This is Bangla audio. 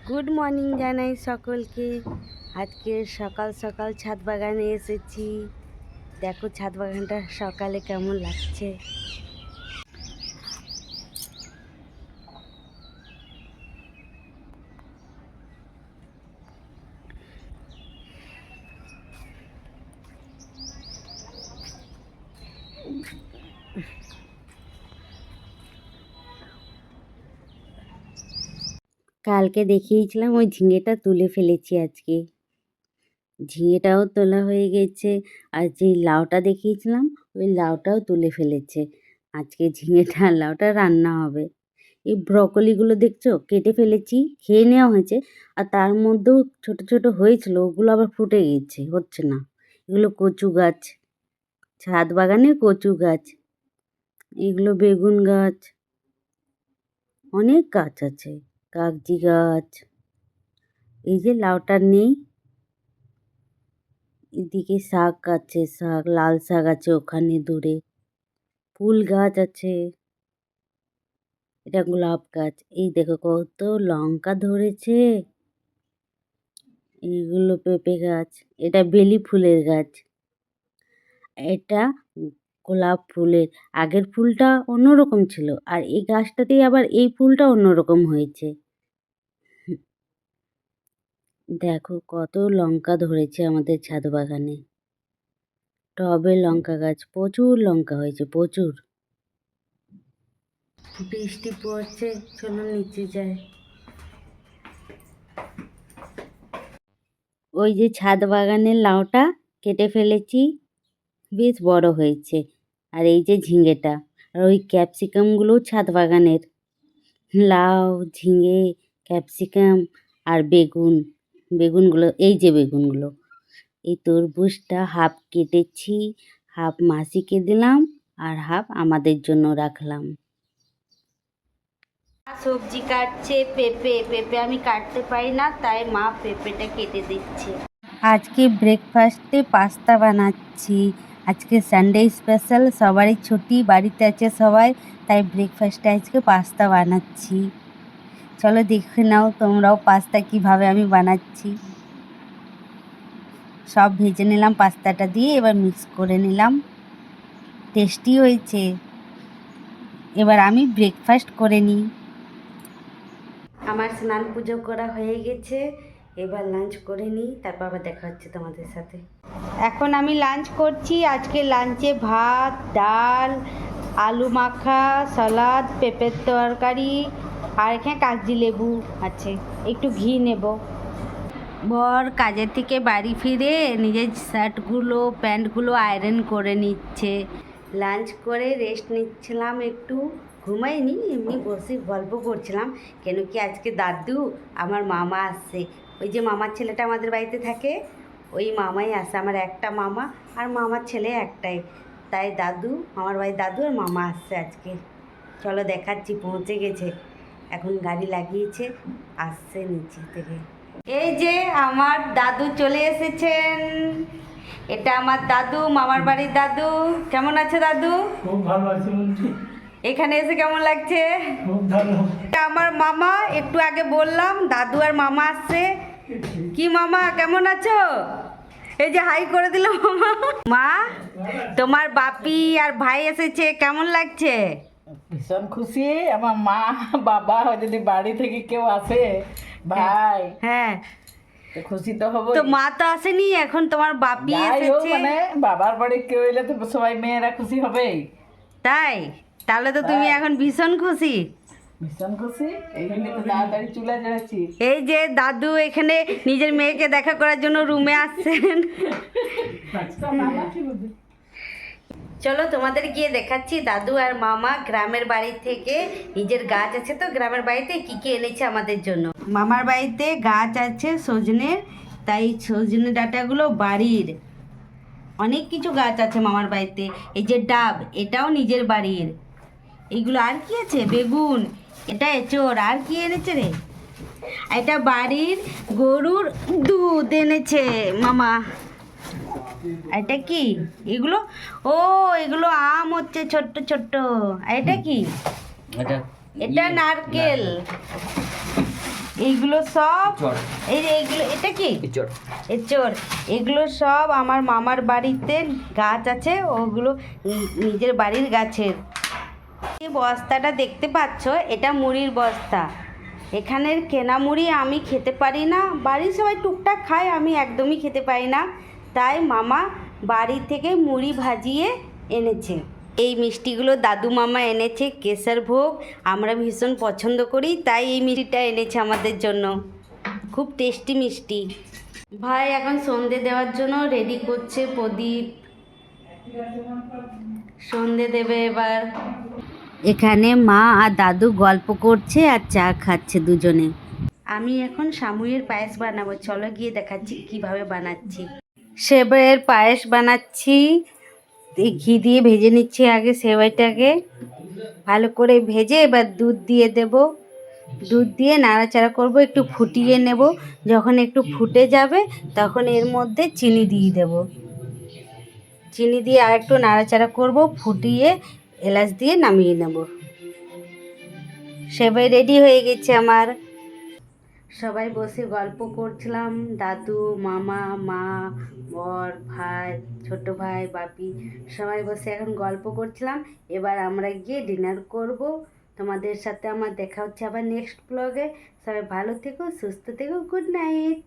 গুড মর্নিং জানাই সকলকে। আজকে সকাল সকাল ছাদ বাগানে এসেছি। দেখো ছাদ বাগানটা সকালে কেমন লাগছে। কালকে দেখিয়েছিলাম ওই ঝিঙেটা তুলে ফেলেছি আজকে। ঝিঙেটাও তোলা হয়ে গেছে, আর যে লাউটা দেখিয়েছিলাম ওই লাউটাও তুলে ফেলেছে। আজকে ঝিঙেটা আর লাউটা রান্না হবে। এই ব্রকলিগুলো দেখছো কেটে ফেলেছি, খেয়ে নেওয়া হয়েছে, আর তার মধ্যেও ছোট ছোট হয়েছিল, ওগুলো আবার ফুটে গেছে, হচ্ছে না। এগুলো কচু গাছ, ছাদ বাগানে কচু গাছ। এগুলো বেগুন গাছ, অনেক গাছ আছে, কাগজি গাছ। এই যে লাউটা নেই, এদিকে শাক আছে, শাক লাল শাক আছে ওখানে দূরে, ফুল গাছ আছে, এটা গোলাপ গাছ। এই দেখো কত লঙ্কা ধরেছে। এইগুলো পেঁপে গাছ, এটা বেলি ফুলের গাছ, এটা গোলাপ ফুলের। আগের ফুলটা অন্যরকম ছিল, আর এই গাছটাতেই আবার এই ফুলটা অন্যরকম হয়েছে। দেখো কত লঙ্কা ধরেছে আমাদের ছাদ বাগানে। টবে লঙ্কা গাছ, প্রচুর লঙ্কা হয়েছে, প্রচুর। বৃষ্টি পড়ছে, চলো নিচে যাই। ওই যে ছাদ বাগানের লাউটা কেটে ফেলেছি, বেশ বড় হয়েছে। আর এই যে ঝিঙেটা, আর ওই ক্যাপসিকামগুলোও ছাদ বাগানের। লাউ, ঝিঙে, ক্যাপসিকাম আর বেগুন। বেগুনগুলো, এই যে বেগুনগুলো। এই তরমুজটা হাফ কেটেছি, হাফ মাসিকে দিলাম আর হাফ আমাদের জন্য রাখলাম। সবজি কাটছে, পেঁপে আমি কাটতে পারি না, তাই মা পেঁপেটা কেটে দিচ্ছে। আজকে ব্রেকফাস্টে পাস্তা বানাচ্ছি। আজকে সানডে স্পেশাল, সবারই ছুটি, বাড়িতে আছে সবাই, তাই ব্রেকফাস্টে আজকে পাস্তা বানাচ্ছি। চলো দেখে নাও তোমরাও পাস্তা কিভাবে আমি বানাচ্ছি। সব ভেজে নিলাম পাস্তাটা দিয়ে, এবার মিক্স করে নিলাম। টেস্টি হয়েছে। এবার আমি ব্রেকফাস্ট করে নিই। আমার স্নান পুজো করা হয়ে গেছে, এবার লাঞ্চ করে নিই, তারপর আবার দেখা হচ্ছে তোমাদের সাথে। এখন আমি লাঞ্চ করছি। আজকে লাঞ্চে ভাত, ডাল, আলু মাখা, সালাদ, পেঁপের তরকারি, আর এখানে কাগজি লেবু আছে, একটু ঘি নেব। বর কাজের থেকে বাড়ি ফিরে নিজের শার্টগুলো প্যান্টগুলো আয়রন করে নিচ্ছে। লাঞ্চ করে রেস্ট নিচ্ছিলাম, একটু ঘুমাইনি, এমনি বসে গল্প করছিলাম। কেন কি আজকে দাদু আমার মামা আসছে। ওই যে মামার ছেলেটা আমাদের বাড়িতে থাকে, ওই মামাই আসে। আমার একটা মামা আর মামার ছেলে একটাই, তাই দাদু, আমার বাড়ির দাদু আর মামা আসছে আজকে। চলো দেখাচ্ছি, পৌঁছে গেছে, এখন গাড়ি লাগিয়েছে, আসছে নিচে থেকে। এই যে আমার দাদু চলে এসেছেন। এটা আমার দাদু, মামার বাড়ির দাদু। কেমন আছে দাদু? খুব ভালো আছে বলছি। এখানে এসে কেমন লাগছে? খুব ভালো। এটা আমার মামা, একটু আগে বললাম দাদু আর মামা আসছে। কি মামা কেমন আছো? এই যে হাই করে দিল মামা। মা, তোমার বাপি আর ভাই এসেছে, কেমন লাগছে? ভীষণ খুশি। আমার মা বাবা যদি বাড়ি থেকে কেউ আসে, ভাই, হ্যাঁ, তো খুশি তো হবো। তো মা তো আসেনি, এখন তোমার বাপি এসেছে। মানে বাবার বাড়ি কেউ এলে তো সবাই মেয়েরা খুশি হবে। তাই? তাহলে তো তুমি এখন ভীষণ খুশি। ভীষণ খুশি, এই জন্য তো তাড়াতাড়ি চুলা জ্বালাচ্ছি। এই যে দাদু এখানে নিজের মেয়েকে দেখা করার জন্য রুমে আসছেন। চলো তোমাদের গিয়ে দেখাচ্ছি দাদু আর মামা গ্রামের বাড়ি থেকে, নিজের গাছ আছে তো গ্রামের বাড়িতে, কি কি এনেছে আমাদের জন্য। মামার বাড়িতে গাছ আছে সজনের, তাই সজনে ডাঁটাগুলো বাড়ির। অনেক কিছু গাছ আছে মামার বাড়িতে। এই যে ডাব, এটাও নিজের বাড়ির। এইগুলো আর কি আছে, বেগুন, এটা এঁচোড়, আর কি এনেছে রে, এটা বাড়ির গরুর দুধ এনেছে মামা। এটা কি, এগুলো, ও এগুলো আম হচ্ছে ছোট্ট ছোট্ট। এটা কি, এটা নারকেল। এইগুলো সব চট এই যে এইগুলো এটা কি চট এঁচড়, এগুলো সব আমার মামার বাড়িতে গাছ আছে, ওগুলো নিজের বাড়ির গাছের। এই বস্তাটা দেখতে পাচ্ছ, এটা মুড়ির বস্তা। এখানের কেনা মুড়ি আমি খেতে পারি না, বাড়ির সবাই টুকটাক খায়, আমি একদমই খেতে পারি না। তাই মামা বাড়ি থেকে মুড়ি ভাজিয়ে এনেছে। এই মিষ্টিগুলো দাদু মামা এনেছে, কেশর ভোগ, আমরা ভীষণ পছন্দ করি, তাই এই মিষ্টিটা এনেছে আমাদের জন্য। খুব টেস্টি মিষ্টি। ভাই এখন সন্ধে দেওয়ার জন্য রেডি করছে প্রদীপ, সন্ধে দেবে এবার। এখানে মা আর দাদু গল্প করছে আর চা খাচ্ছে দুজনে। আমি এখন সামুয়ের পায়েস বানাবো, চলো গিয়ে দেখাচ্ছি কিভাবে বানাচ্ছি। সেবাইয়ের পায়েস বানাচ্ছি, এই ঘি দিয়ে ভেজে নিচ্ছি আগে সেবাইটাকে, ভালো করে ভেজে এবার দুধ দিয়ে দেব। দুধ দিয়ে নাড়াচাড়া করব, একটু ফুটিয়ে নেব। যখন একটু ফুটে যাবে তখন এর মধ্যে চিনি দিয়ে দেব। চিনি দিয়ে আর একটু নাড়াচাড়া করব, ফুটিয়ে এলাচ দিয়ে নামিয়ে নেব। সেবাই রেডি হয়ে গেছে আমার। সবাই বসে গল্প করছিলাম, দাদু মামা মা বর ভাই ছোট ভাই বাপি সবাই বসে এখন গল্প করছিলাম। এবার আমরা গিয়ে ডিনার করব। তোমাদের সাথে আমার দেখা হচ্ছে আবার নেক্সট ব্লগে। সবাই ভালো থেকো, সুস্থ থেকো, গুড নাইট।